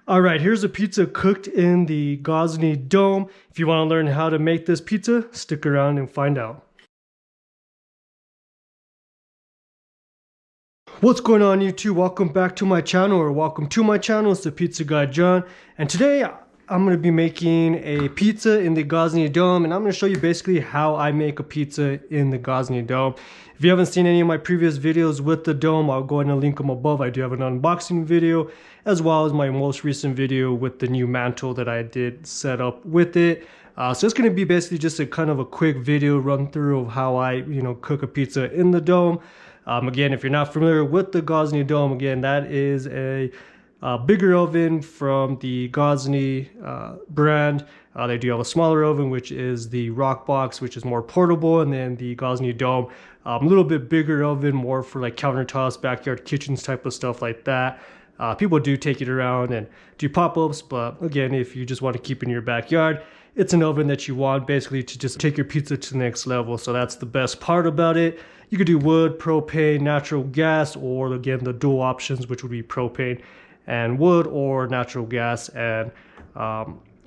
All right, here's a pizza cooked in the Gozney Dome. If you want to learn how to make this pizza, stick around and find out. What's going on, YouTube? Welcome back to my channel, or welcome to my channel. It's the Pizza Guy John, and today I'm going to be making a pizza in the Gozney Dome, and I'm going to show you basically how I make a pizza in the Gozney Dome. If you haven't seen any of my previous videos with the dome, I'll go ahead and link them above. I do have an unboxing video, as well as my most recent video with the new mantle that I did set up with it. So it's going to be basically just a kind of a quick video run through of how I, cook a pizza in the dome. Again, if you're not familiar with the Gozney Dome, again, that is a bigger oven from the Gozney brand. They do have a smaller oven, which is the Rock Box, which is more portable, and then the Gozney Dome, a little bit bigger oven, more for like countertops, backyard kitchens type of stuff like that. People do take it around and do pop-ups, but again, if you just want to keep it in your backyard, it's an oven that you want basically to just take your pizza to the next level. So that's the best part about it. You could do wood, propane, natural gas, or again, the dual options, which would be propane and wood, or natural gas and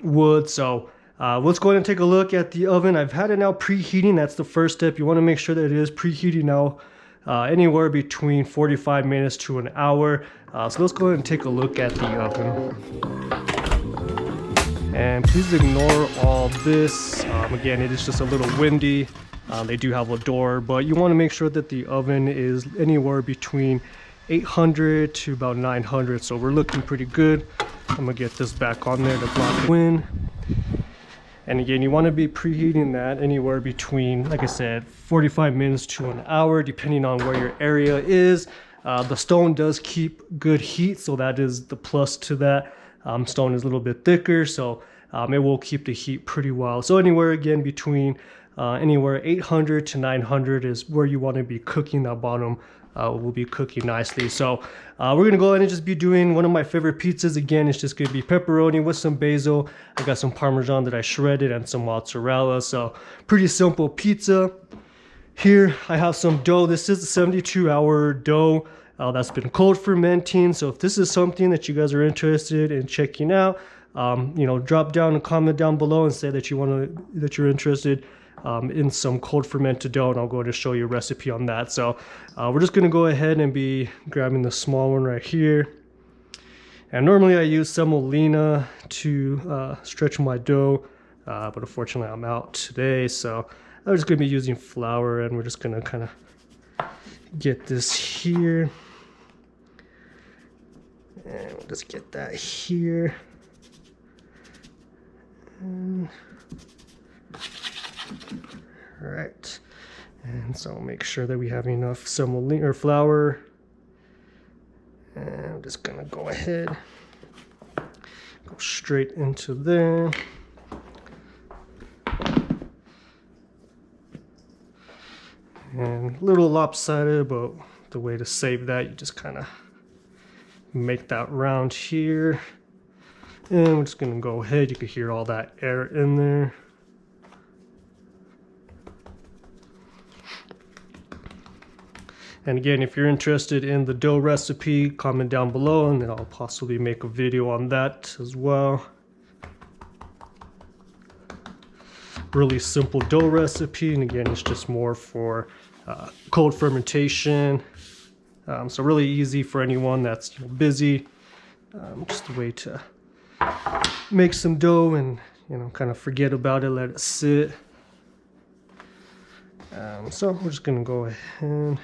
wood. So let's go ahead and take a look at the oven. I've had it now preheating. That's the first step. You want to make sure that it is preheating now, anywhere between 45 minutes to an hour. So let's go ahead and take a look at the oven. And please ignore all this. Again, it is just a little windy. They do have a door, but you want to make sure that the oven is anywhere between 800 to about 900. So we're looking pretty good. I'm gonna get this back on there to block the wind. And again, you want to be preheating that anywhere between, like I said, 45 minutes to an hour, depending on where your area is. The stone does keep good heat, so that is the plus to that. Stone is a little bit thicker, so it will keep the heat pretty well. So anywhere, again, between anywhere 800 to 900 is where you want to be cooking. That bottom will be cooking nicely. So we're gonna go ahead and just be doing one of my favorite pizzas. Again, it's just gonna be pepperoni with some basil. I got some Parmesan that I shredded and some mozzarella. So pretty simple pizza. Here I have some dough. This is a 72-hour dough that's been cold fermenting. So if this is something that you guys are interested in checking out, drop down a comment down below and say that you're interested in some cold fermented dough, and I'll go ahead and show you a recipe on that. So we're just gonna go ahead and be grabbing the small one right here. And normally I use semolina to stretch my dough, but unfortunately I'm out today, so I'm just gonna be using flour, and we're just gonna kind of get this here, and we'll just get that here. All right, and so make sure that we have enough semolina or flour, and I'm just gonna go ahead, go straight into there. And a little lopsided, but the way to save that, you just kind of make that round here, and we're just gonna go ahead. You can hear all that air in there. And again, if you're interested in the dough recipe, comment down below, and then I'll possibly make a video on that as well. Really simple dough recipe, and again, it's just more for cold fermentation. So really easy for anyone that's busy. Just a way to make some dough and kind of forget about it, let it sit. So we're just gonna go ahead.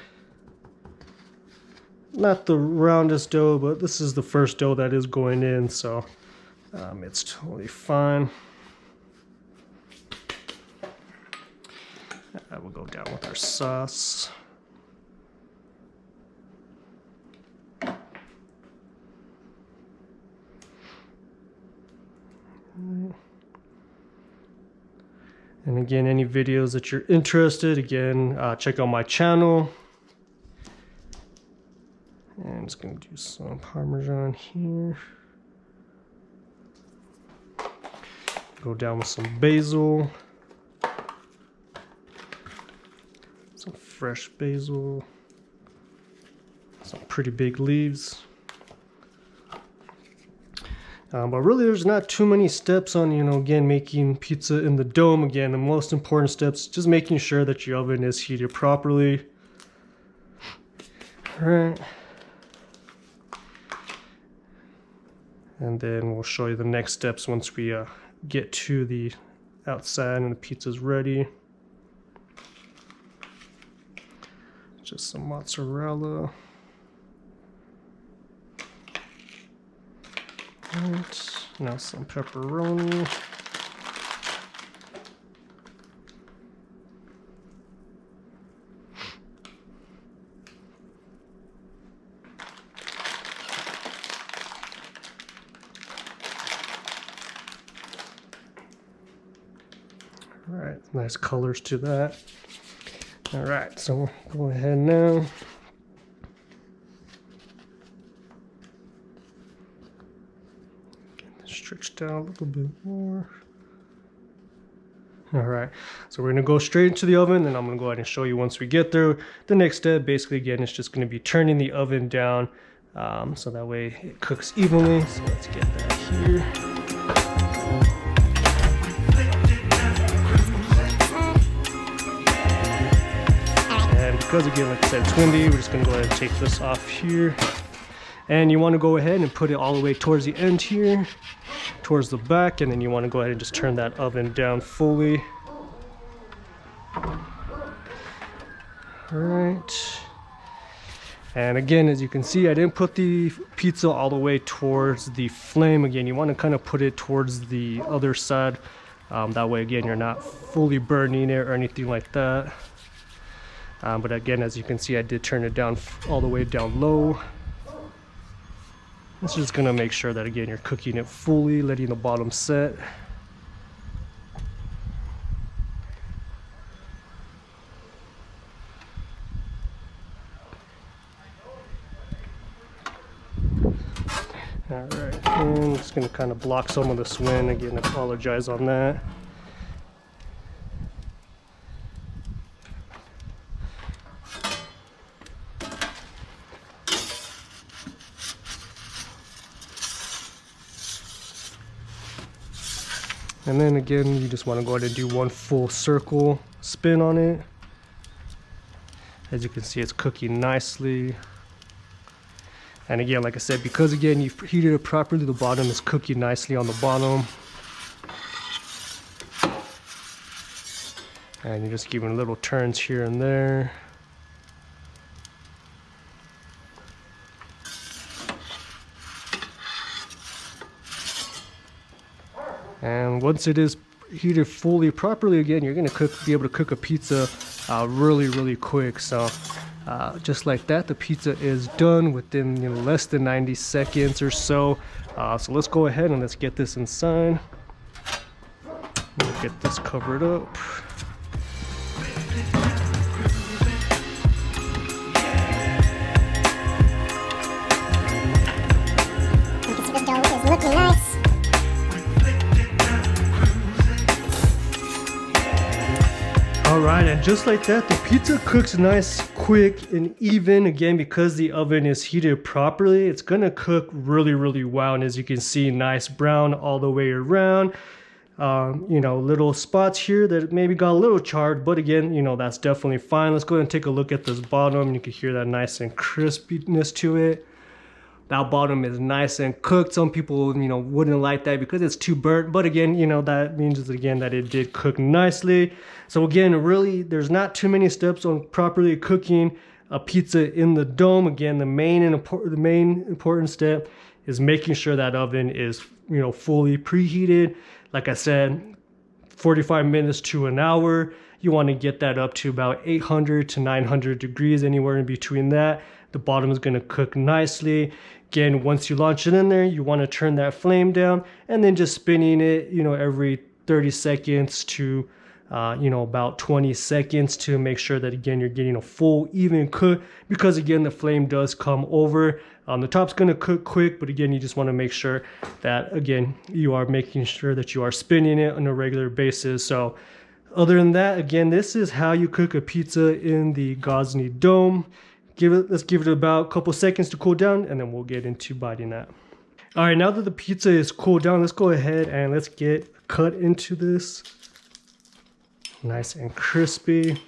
Not the roundest dough, but this is the first dough that is going in, so it's totally fine. We'll go down with our sauce. And again, any videos that you're interested, again, check out my channel. And I'm just gonna do some Parmesan here. Go down with some basil. Some fresh basil. Some pretty big leaves. But really there's not too many steps on, again, making pizza in the dome. Again, the most important steps, just making sure that your oven is heated properly. All right. And then we'll show you the next steps once we get to the outside and the pizza's ready. Just some mozzarella. Right, now some pepperoni. All right, nice colors to that. All right, so we'll go ahead now. Get this stretched out a little bit more. All right, so we're gonna go straight into the oven, and I'm gonna go ahead and show you once we get there. The next step, basically, again, is just gonna be turning the oven down so that way it cooks evenly. So let's get that here. Because again, like I said, it's windy, we're just gonna go ahead and take this off here. And you wanna go ahead and put it all the way towards the end here, towards the back, and then you wanna go ahead and just turn that oven down fully. All right. And again, as you can see, I didn't put the pizza all the way towards the flame. Again, you wanna kind of put it towards the other side. That way, again, you're not fully burning it or anything like that. But again, as you can see, I did turn it down all the way down low. It's just gonna make sure that, again, you're cooking it fully, letting the bottom set. All right, and I'm just gonna kind of block some of this wind. Again, I apologize on that. And then again, you just want to go ahead and do one full circle spin on it. As you can see, it's cooking nicely. And again, like I said, because again, you've heated it properly, the bottom is cooking nicely on the bottom. And you're just giving little turns here and there. And once it is heated fully properly, again, you're gonna be able to cook a pizza really quick. So just like that, the pizza is done within less than 90 seconds or so. So let's go ahead and let's get this inside. Get this covered up. The dough is looking nice. Alright, and just like that, the pizza cooks nice, quick, and even. Again, because the oven is heated properly, it's gonna cook really well. And as you can see, nice brown all the way around. Little spots here that maybe got a little charred, but again, that's definitely fine. Let's go ahead and take a look at this bottom. You can hear that nice and crispiness to it. That bottom is nice and cooked. Some people, wouldn't like that because it's too burnt. But again, that means again that it did cook nicely. So again, really, there's not too many steps on properly cooking a pizza in the dome. Again, the main important step is making sure that oven is, fully preheated. Like I said, 45 minutes to an hour. You want to get that up to about 800 to 900 degrees, anywhere in between that. The bottom is going to cook nicely. Again, once you launch it in there, you want to turn that flame down and then just spinning it, every 30 seconds to, about 20 seconds to make sure that, again, you're getting a full, even cook, because again, the flame does come over. The top's going to cook quick, but again, you just want to make sure that, again, you are making sure that you are spinning it on a regular basis. So other than that, again, this is how you cook a pizza in the Gozney Dome. Let's give it about a couple seconds to cool down, and then we'll get into biting that. All right, now that the pizza is cooled down, let's go ahead and let's get cut into this. Nice and crispy.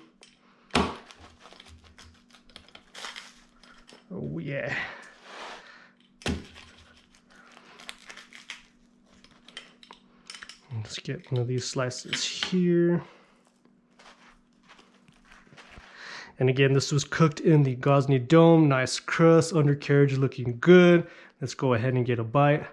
Oh yeah. Let's get one of these slices here. And again, this was cooked in the Gozney Dome. Nice crust, undercarriage looking good. Let's go ahead and get a bite.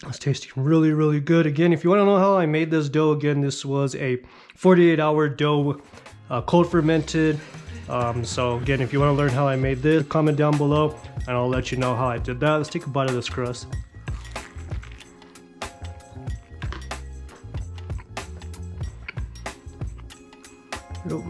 It's tasting really, really good. Again, if you want to know how I made this dough, again, this was a 48-hour dough, cold fermented. So again, if you want to learn how I made this, comment down below and I'll let you know how I did that. Let's take a bite of this crust. Yep.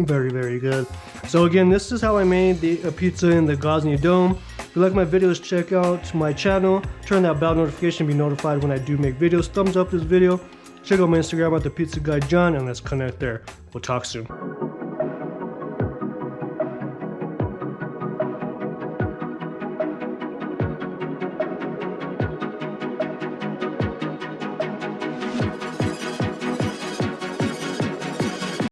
Very, very good. So again, this is how I made the pizza in the Gozney Dome. If you like my videos, check out my channel. Turn that bell notification to be notified when I do make videos. Thumbs up this video. Check out my Instagram at the Pizza Guy John, and let's connect there. We'll talk soon.